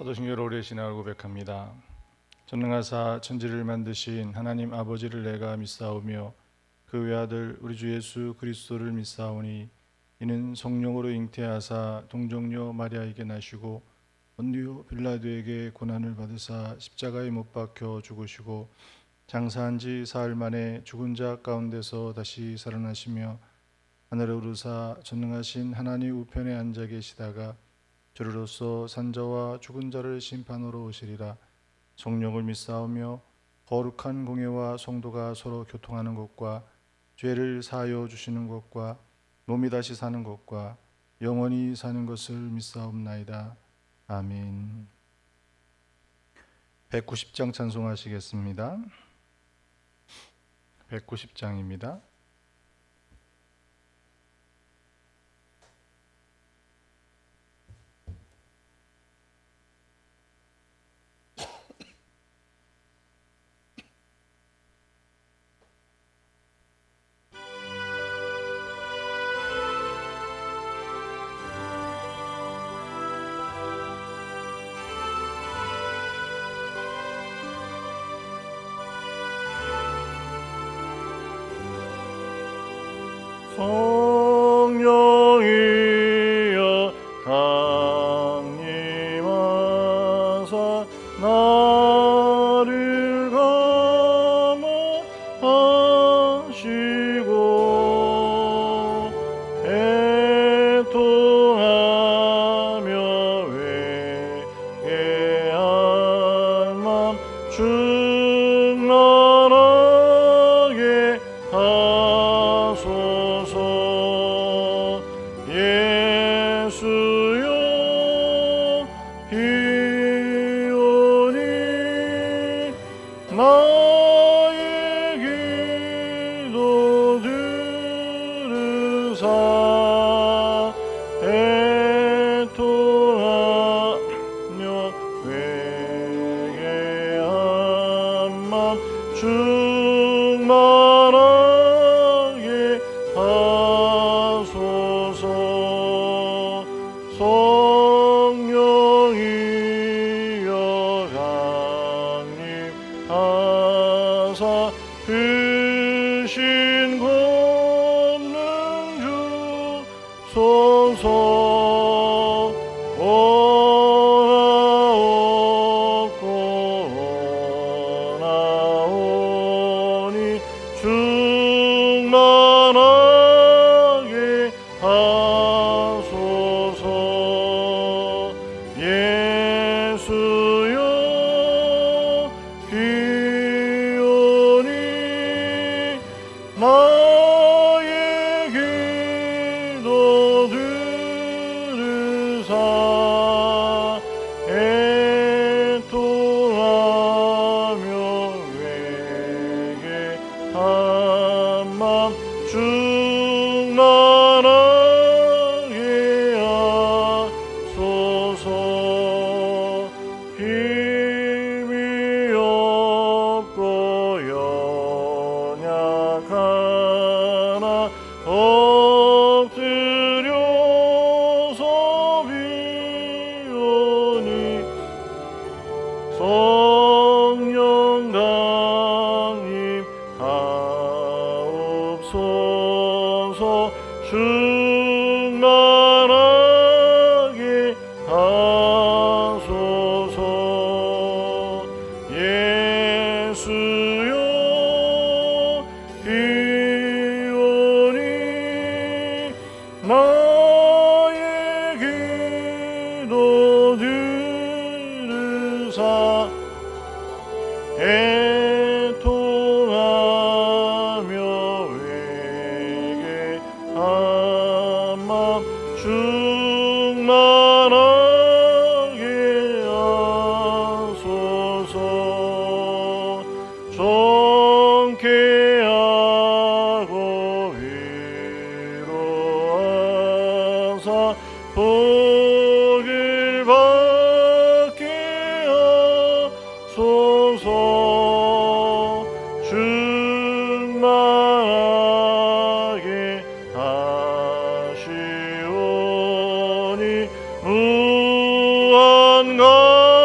사도신경을 오래 신앙을 고백합니다. 전능하사 천지를 만드신 하나님 아버지를 내가 믿사오며 그 외아들 우리 주 예수 그리스도를 믿사오니 이는 성령으로 잉태하사 동정녀 마리아에게 나시고 본디오 빌라도에게 고난을 받으사 십자가에 못 박혀 죽으시고 장사한 지 사흘 만에 죽은 자 가운데서 다시 살아나시며 하늘에 오르사 전능하신 하나님 우편에 앉아 계시다가 주로서 산자와 죽은 자를 심판하러 오시리라. 성령을 믿사오며 거룩한 공예와 성도가 서로 교통하는 것과 죄를 사하여 주시는 것과 몸이 다시 사는 것과 영원히 사는 것을 믿사옵나이다. 아멘. 190장 찬송하시겠습니다. 190장입니다. 성령이여 강림하사 나를 감화하시고 애통하며 회개한 맘 충만하게 하소서. 예수여 비오니 나의 기도 들으사 애통하며 회개한 맘 충만하게 하소서. 성령이여 강림하사 크신 권능 주소서. 원하옵고 원하오니 충만하게 하소서. 예수여 비오니 나의 기도 들으사 애통하며 회개한 맘 충만하게 하소서. 힘이 없고 연약하나 엎드려서 비오니 성령 강림하옵소서. 충만하게 하소서. 예수여 비오니 나의 기도 들으사 애통하며 회개한 맘 충만하게 하소서. 정케하고 위로하사 복을 받게 하소서. 충만하게 하시오니 무한가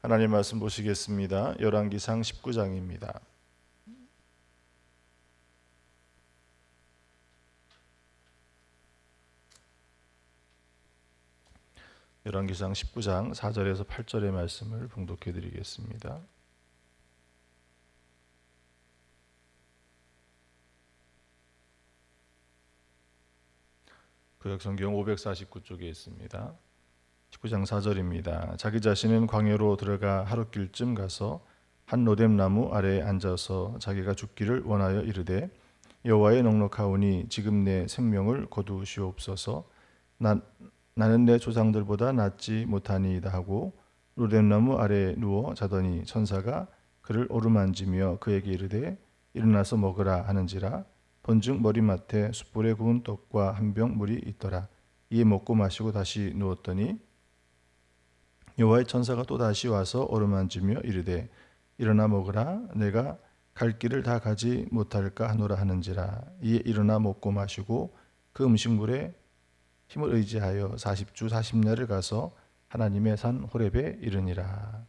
하나님 말씀 보시겠습니다. 열왕기상 19장입니다. 열왕기상 19장 4절에서 8절의 말씀을 봉독해 드리겠습니다. 구약성경 549쪽에 있습니다. 19장 4절입니다. 자기 자신은 광야로 들어가 하룻길쯤 가서 한 로뎀나무 아래에 앉아서 자기가 죽기를 원하여 이르되 여호와의 넉넉하오니 지금 내 생명을 거두시옵소서. 나는 내 조상들보다 낫지 못하니이다 하고 로뎀나무 아래에 누워 자더니 천사가 그를 오르만지며 그에게 이르되 일어나서 먹으라 하는지라. 본즉 머리맡에 숯불에 구운 떡과 한 병 물이 있더라. 이에 먹고 마시고 다시 누웠더니 여호와의 천사가 또 다시 와서 오르만지며 이르되 일어나 먹으라. 내가 갈 길을 다 가지 못할까 하노라 하는지라. 이에 일어나 먹고 마시고 그 음식물에 힘을 의지하여 40주 40야를 가서 하나님의 산 호렙에 이르니라.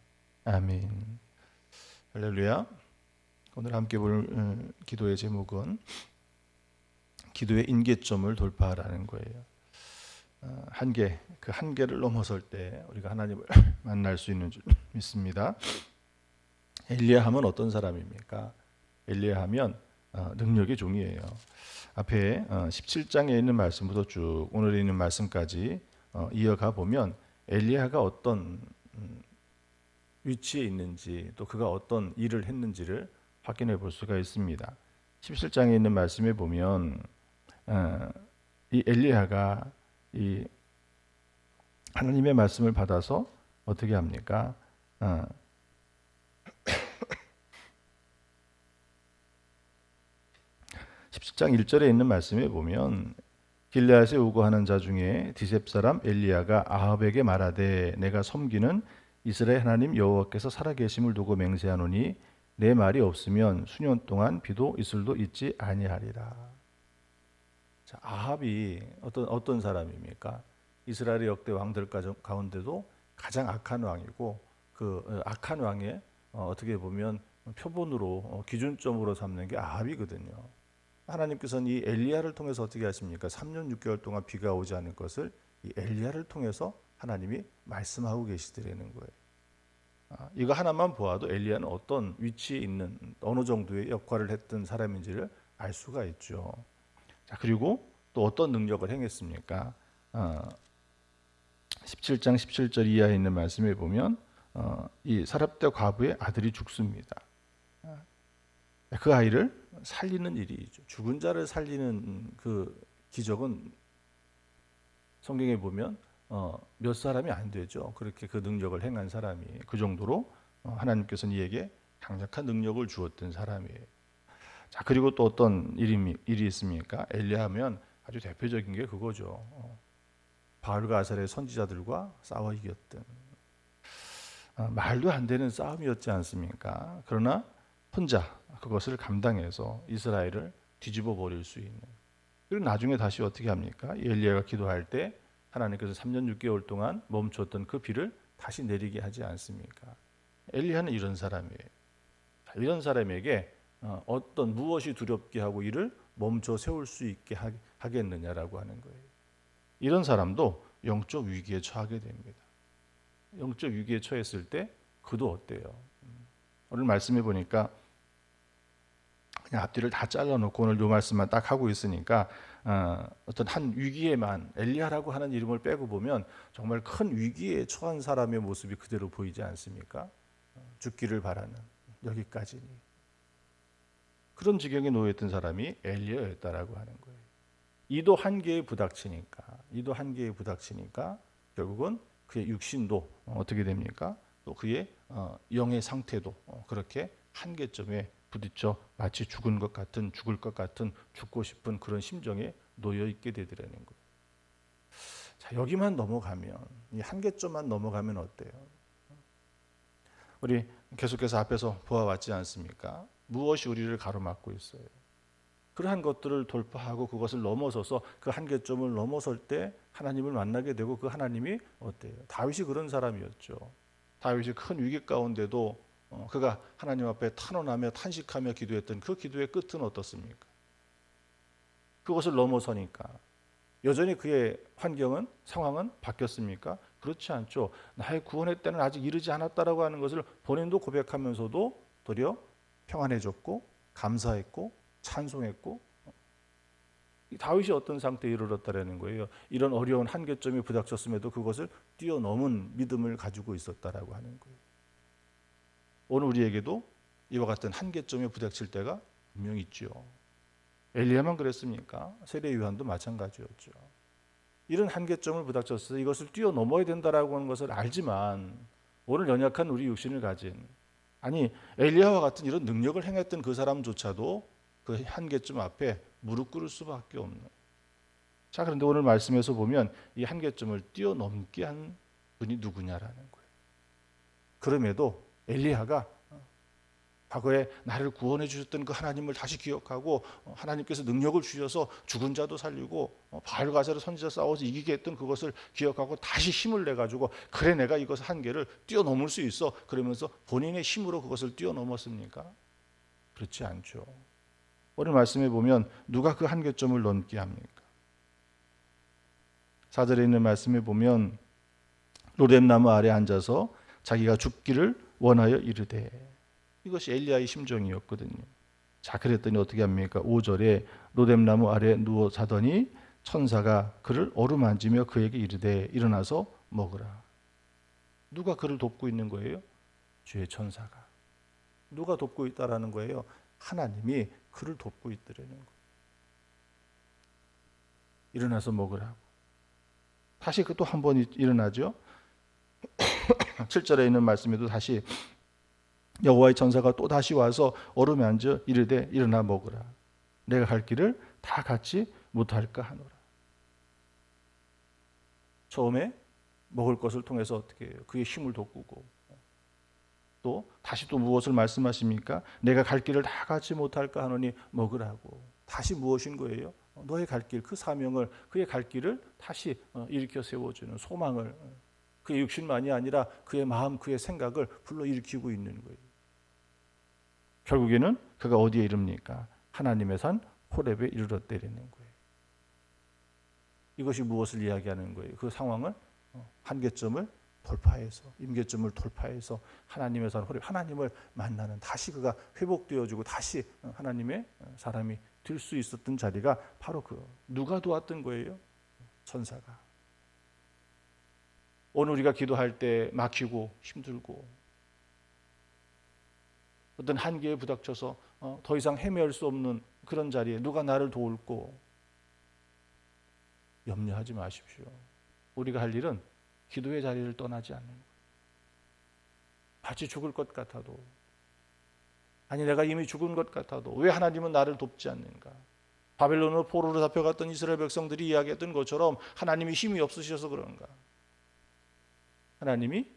아멘. 할렐루야. 오늘 함께 볼 기도의 제목은 기도의 임계점을 돌파하라는 거예요. 한계, 그 한계를 넘어설 때 우리가 하나님을 만날 수 있는 줄 믿습니다. 엘리야 하면 어떤 사람입니까? 엘리야 하면 능력의 종이에요. 앞에 17장에 있는 말씀부터 쭉 오늘에 있는 말씀까지 이어가 보면 엘리야가 어떤 위치에 있는지 또 그가 어떤 일을 했는지를 확인해 볼 수가 있습니다. 17장에 있는 말씀에 보면 이 엘리야가 이 하나님의 말씀을 받아서 어떻게 합니까? 17장 1절에 있는 말씀에 보면 길르앗에 우거하는 자 중에 디셉 사람 엘리야가 아합에게 말하되 내가 섬기는 이스라엘 하나님 여호와께서 살아계심을 두고 맹세하노니 내 말이 없으면 수년 동안 비도 이슬도 있지 아니하리라. 자, 아합이 어떤 사람입니까? 이스라엘의 역대 왕들 가운데도 가장 악한 왕이고 그 악한 왕의 어떻게 보면 표본으로 기준점으로 삼는 게 아합이거든요. 하나님께서는 이 엘리야를 통해서 어떻게 하십니까? 3년 6개월 동안 비가 오지 않을 것을 이 엘리야를 통해서 하나님이 말씀하고 계시더라는 거예요. 이거 하나만 보아도 엘리야는 어떤 위치에 있는 어느 정도의 역할을 했던 사람인지를 알 수가 있죠. 자, 그리고 또 어떤 능력을 행했습니까? 17장 17절 이하에 있는 말씀에 보면 이 사렙대 과부의 아들이 죽습니다. 그 아이를 살리는 일이죠. 죽은 자를 살리는 그 기적은 성경에 보면 몇 사람이 안 되죠. 그렇게 그 능력을 행한 사람이 그 정도로 하나님께서는 이에게 강력한 능력을 주었던 사람이에요. 자, 그리고 또 어떤 일이 있습니까? 엘리야 하면 아주 대표적인 게 그거죠. 바알과 아셀의 선지자들과 싸워 이겼던 말도 안 되는 싸움이었지 않습니까? 그러나 혼자 그것을 감당해서 이스라엘을 뒤집어 버릴 수 있는. 그리고 나중에 다시 어떻게 합니까? 엘리야가 기도할 때 하나님께서 3년 6개월 동안 멈췄던 그 비를 다시 내리게 하지 않습니까? 엘리야는 이런 사람이에요. 이런 사람에게 어떤 무엇이 두렵게 하고 이를 멈춰 세울 수 있게 하겠느냐라고 하는 거예요. 이런 사람도 영적 위기에 처하게 됩니다. 영적 위기에 처했을 때 그도 어때요? 오늘 말씀해 보니까 그냥 앞뒤를 다 잘라놓고 오늘 요 말씀만 딱 하고 있으니까 어떤 한 위기에만 엘리야라고 하는 이름을 빼고 보면 정말 큰 위기에 처한 사람의 모습이 그대로 보이지 않습니까? 죽기를 바라는 여기까지니 그런 지경에 놓여있던 사람이 엘리야였다라고 하는 거예요. 이도 한계에 부닥치니까 결국은 그의 육신도 어떻게 됩니까? 또 그의 영의 상태도 그렇게 한계점에 부딪혀 마치 죽을 것 같은 죽고 싶은 그런 심정에 놓여 있게 되더라는 거예요. 자, 여기만 넘어가면 이 한계점만 넘어가면 어때요? 우리 계속해서 앞에서 보아왔지 않습니까? 무엇이 우리를 가로막고 있어요? 그러한 것들을 돌파하고 그것을 넘어서서 그 한계점을 넘어설 때 하나님을 만나게 되고 그 하나님이 어때요? 다윗이 그런 사람이었죠. 다윗이 큰 위기 가운데도 그가 하나님 앞에 탄원하며 탄식하며 기도했던 그 기도의 끝은 어떻습니까? 그것을 넘어서니까 여전히 그의 환경은, 상황은 바뀌었습니까? 그렇지 않죠. 나의 구원의 때는 아직 이르지 않았다라고 하는 것을 본인도 고백하면서도 도리어 평안해졌고 감사했고 찬송했고, 이 다윗이 어떤 상태에 이르렀다라는 거예요. 이런 어려운 한계점이 부닥쳤음에도 그것을 뛰어넘은 믿음을 가지고 있었다라고 하는 거예요. 오늘 우리에게도 이와 같은 한계점에 부닥칠 때가 분명히 있죠. 엘리야만 그랬습니까? 세례 요한도 마찬가지였죠. 이런 한계점을 부닥쳐서 이것을 뛰어넘어야 된다라고 하는 것을 알지만 오늘 연약한 우리 육신을 가진, 아니 엘리야와 같은 이런 능력을 행했던 그 사람조차도 그 한계점 앞에 무릎 꿇을 수밖에 없는. 자, 그런데 오늘 말씀에서 보면 이 한계점을 뛰어넘게 한 분이 누구냐라는 거예요. 그럼에도 엘리야가 과거에 나를 구원해 주셨던 그 하나님을 다시 기억하고 하나님께서 능력을 주셔서 죽은 자도 살리고 바알과 아세라 선지자 싸워서 이기게 했던 그것을 기억하고 다시 힘을 내가지고 그래 내가 이것 한계를 뛰어넘을 수 있어 그러면서 본인의 힘으로 그것을 뛰어넘었습니까? 그렇지 않죠. 오늘 말씀에 보면 누가 그 한계점을 넘게 합니까? 4절에 있는 말씀에 보면 로뎀나무 아래 앉아서 자기가 죽기를 원하여 이르되, 이것이 엘리야의 심정이었거든요. 자, 그랬더니 어떻게 합니까? 5절에 로뎀나무 아래 누워 자더니 천사가 그를 어루만지며 그에게 이르되 일어나서 먹으라. 누가 그를 돕고 있는 거예요? 주의 천사가. 누가 돕고 있다라는 거예요? 하나님이 그를 돕고 있더라는 거예요. 일어나서 먹으라고. 다시 그 또 한 번 일어나죠. 7절에 있는 말씀에도 다시 여호와의 천사가 또 다시 와서 얼음에 앉아 이르되 일어나 먹으라. 내가 갈 길을 다 갖지 못할까 하노라. 처음에 먹을 것을 통해서 어떻게 해요? 그의 힘을 돋구고, 또 다시 또 무엇을 말씀하십니까? 내가 갈 길을 다 갖지 못할까 하노니 먹으라고. 다시 무엇인 거예요? 너의 갈 길, 그 사명을, 그의 갈 길을 다시 일으켜 세워주는 소망을, 그의 육신만이 아니라 그의 마음, 그의 생각을 불러일으키고 있는 거예요. 결국에는 그가 어디에 이릅니까? 하나님의 산 호렙에 이르렀다는 거예요. 이것이 무엇을 이야기하는 거예요? 그 상황은 한계점을 돌파해서, 임계점을 돌파해서 하나님의 산 호렙, 하나님을 만나는, 다시 그가 회복되어지고 다시 하나님의 사람이 될 수 있었던 자리가 바로 누가 도왔던 거예요? 천사가. 오늘 우리가 기도할 때 막히고 힘들고 어떤 한계에 부닥쳐서 더 이상 헤매할 수 없는 그런 자리에 누가 나를 도울고, 염려하지 마십시오. 우리가 할 일은 기도의 자리를 떠나지 않는 거예요. 마치 죽을 것 같아도, 아니 내가 이미 죽은 것 같아도 왜 하나님은 나를 돕지 않는가? 바벨론으로 포로로 잡혀갔던 이스라엘 백성들이 이야기했던 것처럼 하나님이 힘이 없으셔서 그런가? 하나님이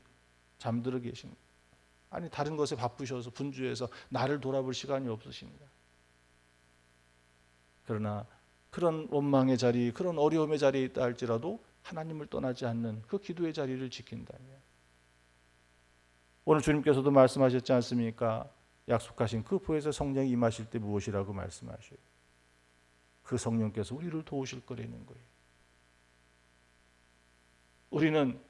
잠들어 계신가? 아니 다른 것에 바쁘셔서 분주해서 나를 돌아볼 시간이 없으신가? 그러나 그런 원망의 자리, 그런 어려움의 자리에 있다 할지라도 하나님을 떠나지 않는 그 기도의 자리를 지킨다면, 오늘 주님께서도 말씀하셨지 않습니까? 약속하신 그 보혜사 성령이 임하실 때 무엇이라고 말씀하셔요? 그 성령께서 우리를 도우실 거라는 거예요. 우리는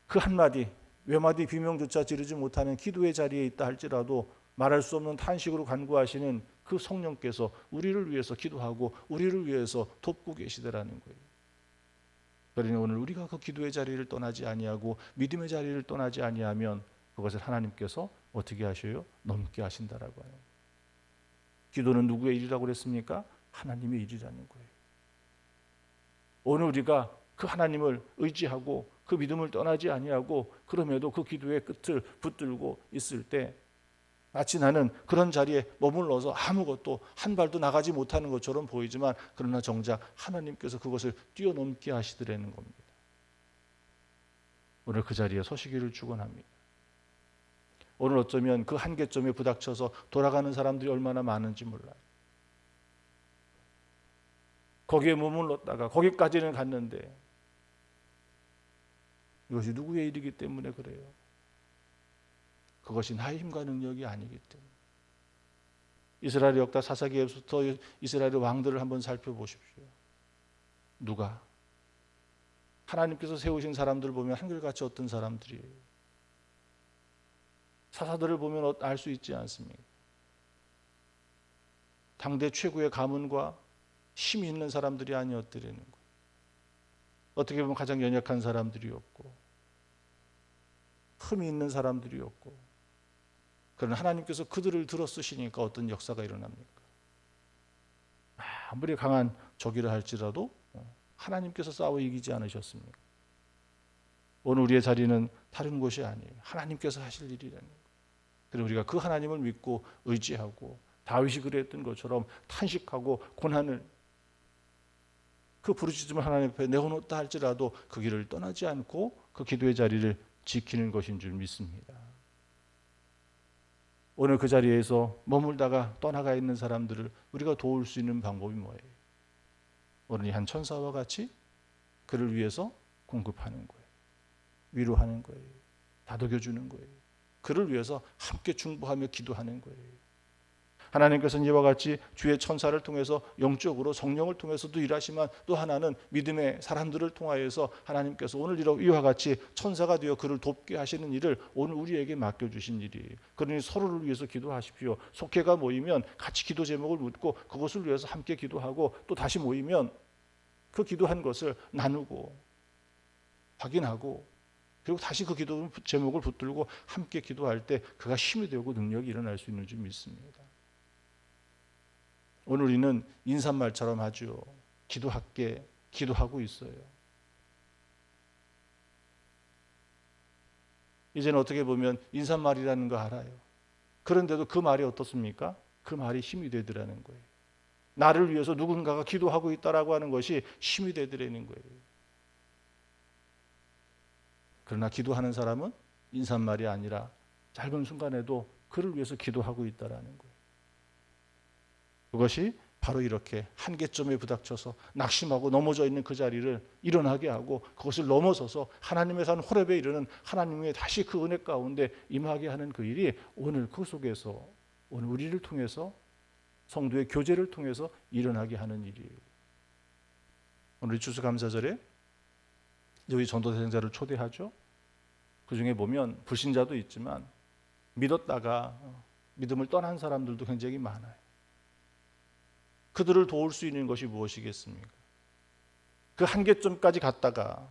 그 한마디, 외마디 비명조차 지르지 못하는 기도의 자리에 있다 할지라도 말할 수 없는 탄식으로 간구하시는 그 성령께서 우리를 위해서 기도하고 우리를 위해서 돕고 계시더라는 거예요. 그러니 오늘 우리가 그 기도의 자리를 떠나지 아니하고 믿음의 자리를 떠나지 아니하면 그것을 하나님께서 어떻게 하셔요? 넘게 하신다라고 해요. 기도는 누구의 일이라고 그랬습니까? 하나님의 일이라는 거예요. 오늘 우리가 그 하나님을 의지하고 그 믿음을 떠나지 아니하고 그럼에도 그 기도의 끝을 붙들고 있을 때 마치 나는 그런 자리에 머물러서 아무것도 한 발도 나가지 못하는 것처럼 보이지만, 그러나 정작 하나님께서 그것을 뛰어넘게 하시더라는 겁니다. 오늘 그 자리에 서시기를 축원합니다. 오늘 어쩌면 그 한계점에 부닥쳐서 돌아가는 사람들이 얼마나 많은지 몰라요. 거기에 머물렀다가 거기까지는 갔는데 이것이 누구의 일이기 때문에 그래요. 그것이 나의 힘과 능력이 아니기 때문에. 이스라엘 역사 사사기에서부터 이스라엘의 왕들을 한번 살펴보십시오. 누가? 하나님께서 세우신 사람들을 보면 한결같이 어떤 사람들이에요. 사사들을 보면 알 수 있지 않습니까? 당대 최고의 가문과 힘이 있는 사람들이 아니었더라는 거예요. 어떻게 보면 가장 연약한 사람들이었고 흠이 있는 사람들이었고, 그러나 하나님께서 그들을 들어 쓰시니까 어떤 역사가 일어납니까? 아무리 강한 적이라 할지라도 하나님께서 싸워 이기지 않으셨습니까? 오늘 우리의 자리는 다른 곳이 아니에요. 하나님께서 하실 일이라는 거예요. 그래서 우리가 그 하나님을 믿고 의지하고 다윗이 그랬던 것처럼 탄식하고 고난을, 그 부르짖음을 하나님 앞에 내어놓다 할지라도 그 길을 떠나지 않고 그 기도의 자리를 지키는 것인 줄 믿습니다. 오늘 그 자리에서 머물다가 떠나가 있는 사람들을 우리가 도울 수 있는 방법이 뭐예요? 오늘 이 한 천사와 같이 그를 위해서 공급하는 거예요. 위로하는 거예요. 다독여주는 거예요. 그를 위해서 함께 중보하며 기도하는 거예요. 하나님께서는 이와 같이 주의 천사를 통해서 영적으로 성령을 통해서도 일하시지만, 또 하나는 믿음의 사람들을 통하여서 하나님께서 오늘 이와 같이 천사가 되어 그를 돕게 하시는 일을 오늘 우리에게 맡겨주신 일이에요. 그러니 서로를 위해서 기도하십시오. 속회가 모이면 같이 기도 제목을 묻고 그것을 위해서 함께 기도하고, 또 다시 모이면 그 기도한 것을 나누고 확인하고, 그리고 다시 그 기도 제목을 붙들고 함께 기도할 때 그가 힘이 되고 능력이 일어날 수 있는 줄 믿습니다. 오늘 우리는 인사말처럼 하죠. 기도할게, 기도하고 있어요. 이제는 어떻게 보면 인사말이라는 거 알아요. 그런데도 그 말이 어떻습니까? 그 말이 힘이 되더라는 거예요. 나를 위해서 누군가가 기도하고 있다라고 하는 것이 힘이 되더라는 거예요. 그러나 기도하는 사람은 인사말이 아니라 짧은 순간에도 그를 위해서 기도하고 있다라는 거예요. 그것이 바로 이렇게 한계점에 부닥쳐서 낙심하고 넘어져 있는 그 자리를 일어나게 하고, 그것을 넘어서서 하나님의 산 호렙에 이르는 하나님의 다시 그 은혜 가운데 임하게 하는 그 일이 오늘 그 속에서, 오늘 우리를 통해서, 성도의 교제를 통해서 일어나게 하는 일이에요. 오늘 추수감사절에 여기 전도대행자를 초대하죠. 그 중에 보면 불신자도 있지만 믿었다가 믿음을 떠난 사람들도 굉장히 많아요. 그들을 도울 수 있는 것이 무엇이겠습니까? 그 한계점까지 갔다가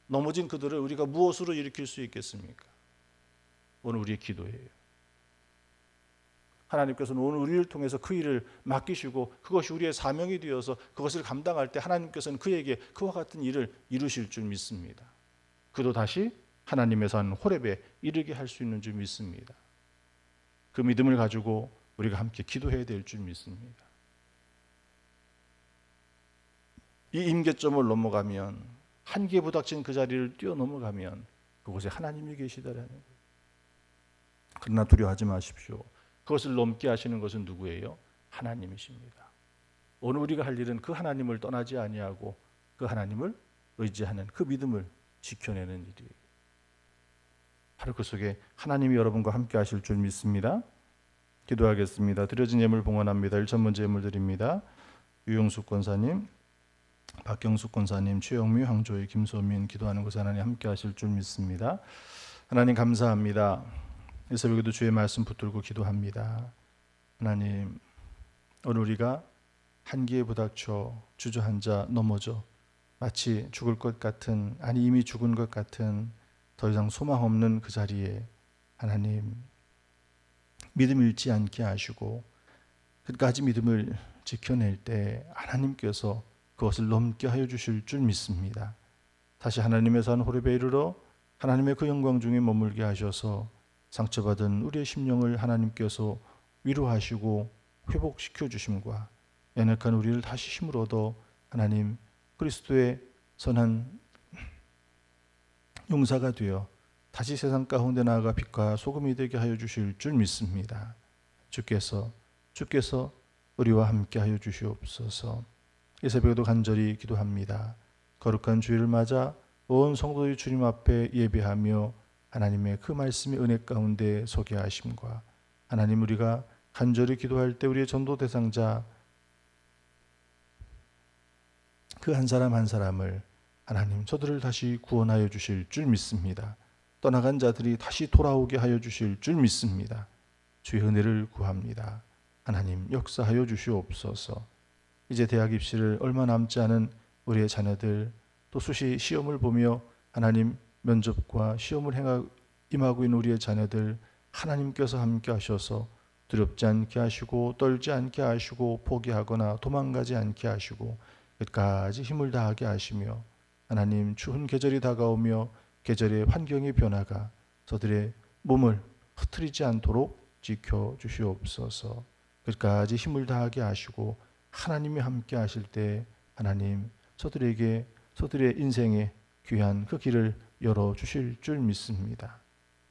넘어진 그들을 우리가 무엇으로 일으킬 수 있겠습니까? 오늘 우리의 기도예요. 하나님께서는 오늘 우리를 통해서 그 일을 맡기시고 그것이 우리의 사명이 되어서 그것을 감당할 때 하나님께서는 그에게 그와 같은 일을 이루실 줄 믿습니다. 그도 다시 하나님의 산 호렙에 이르게 할 수 있는 줄 믿습니다. 그 믿음을 가지고 우리가 함께 기도해야 될 줄 믿습니다. 이 임계점을 넘어가면, 한계에 부닥친 그 자리를 뛰어넘어가면 그곳에 하나님이 계시다라는 거예요. 그러나 두려워하지 마십시오. 그것을 넘게 하시는 것은 누구예요? 하나님이십니다. 오늘 우리가 할 일은 그 하나님을 떠나지 아니하고 그 하나님을 의지하는 그 믿음을 지켜내는 일이에요. 바로 그 속에 하나님이 여러분과 함께 하실 줄 믿습니다. 기도하겠습니다. 드려진 예물 봉헌합니다. 1,000번째 예물 드립니다. 유용숙 권사님, 박경숙 권사님, 최영미, 황조희, 김소민 기도하는 곳에 하나님 함께 하실 줄 믿습니다. 하나님 감사합니다. 이 새벽에도 주의 말씀 붙들고 기도합니다. 하나님, 오늘 우리가 한계에 부닥쳐 주저앉아 넘어져 마치 죽을 것 같은, 아니 이미 죽은 것 같은 더 이상 소망 없는 그 자리에 하나님 믿음 잃지 않게 하시고 끝까지 믿음을 지켜낼 때 하나님께서 그것을 넘게 하여 주실 줄 믿습니다. 다시 하나님의 산 호렙에 이르러 하나님의 그 영광 중에 머물게 하셔서 상처받은 우리의 심령을 하나님께서 위로하시고 회복시켜 주심과 연약한 우리를 다시 힘을 얻어 하나님 그리스도의 선한 용사가 되어 다시 세상 가운데 나아가 빛과 소금이 되게 하여 주실 줄 믿습니다. 주께서 우리와 함께 하여 주시옵소서. 이 새벽에도 간절히 기도합니다. 거룩한 주일을 맞아 온 성도의 주님 앞에 예배하며 하나님의 그 말씀의 은혜 가운데 서게 하심과 하나님 우리가 간절히 기도할 때 우리의 전도 대상자 그 한 사람 한 사람을 하나님 저들을 다시 구원하여 주실 줄 믿습니다. 떠나간 자들이 다시 돌아오게 하여 주실 줄 믿습니다. 주의 은혜를 구합니다. 하나님 역사하여 주시옵소서. 이제 대학 입시를 얼마 남지 않은 우리의 자녀들 또 수시 시험을 보며 하나님 면접과 시험을 임하고 있는 우리의 자녀들 하나님께서 함께 하셔서 두렵지 않게 하시고 떨지 않게 하시고 포기하거나 도망가지 않게 하시고 끝까지 힘을 다하게 하시며 하나님 추운 계절이 다가오며 계절의 환경의 변화가 저들의 몸을 흐트리지 않도록 지켜 주시옵소서. 끝까지 힘을 다하게 하시고 하나님이 함께 하실 때 하나님 저들에게 저들의 인생에 귀한 그 길을 열어 주실 줄 믿습니다.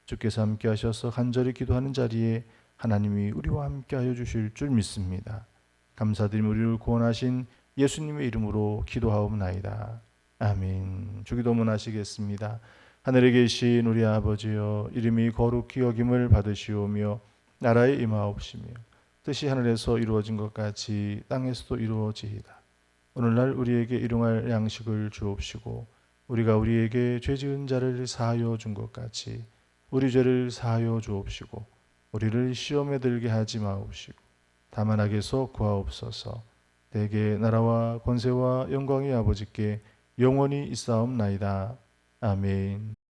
주께서 함께 하셔서 간절히 기도하는 자리에 하나님이 우리와 함께 하여 주실 줄 믿습니다. 감사드리며 우리를 구원하신 예수님의 이름으로 기도하옵나이다. 아멘. 주기도문 하시겠습니다. 하늘에 계신 우리 아버지여, 이름이 거룩히 여김을 받으시오며 나라에 임하옵시며 뜻이 하늘에서 이루어진 것 같이 땅에서도 이루어지이다. 오늘날 우리에게 일용할 양식을 주옵시고 우리가 우리에게 죄 지은 자를 사하여 준 것 같이 우리 죄를 사하여 주옵시고 우리를 시험에 들게 하지 마옵시고 다만 악에서 구하옵소서. 대개 나라와 권세와 영광이 아버지께 영원히 있사옵나이다. 아멘.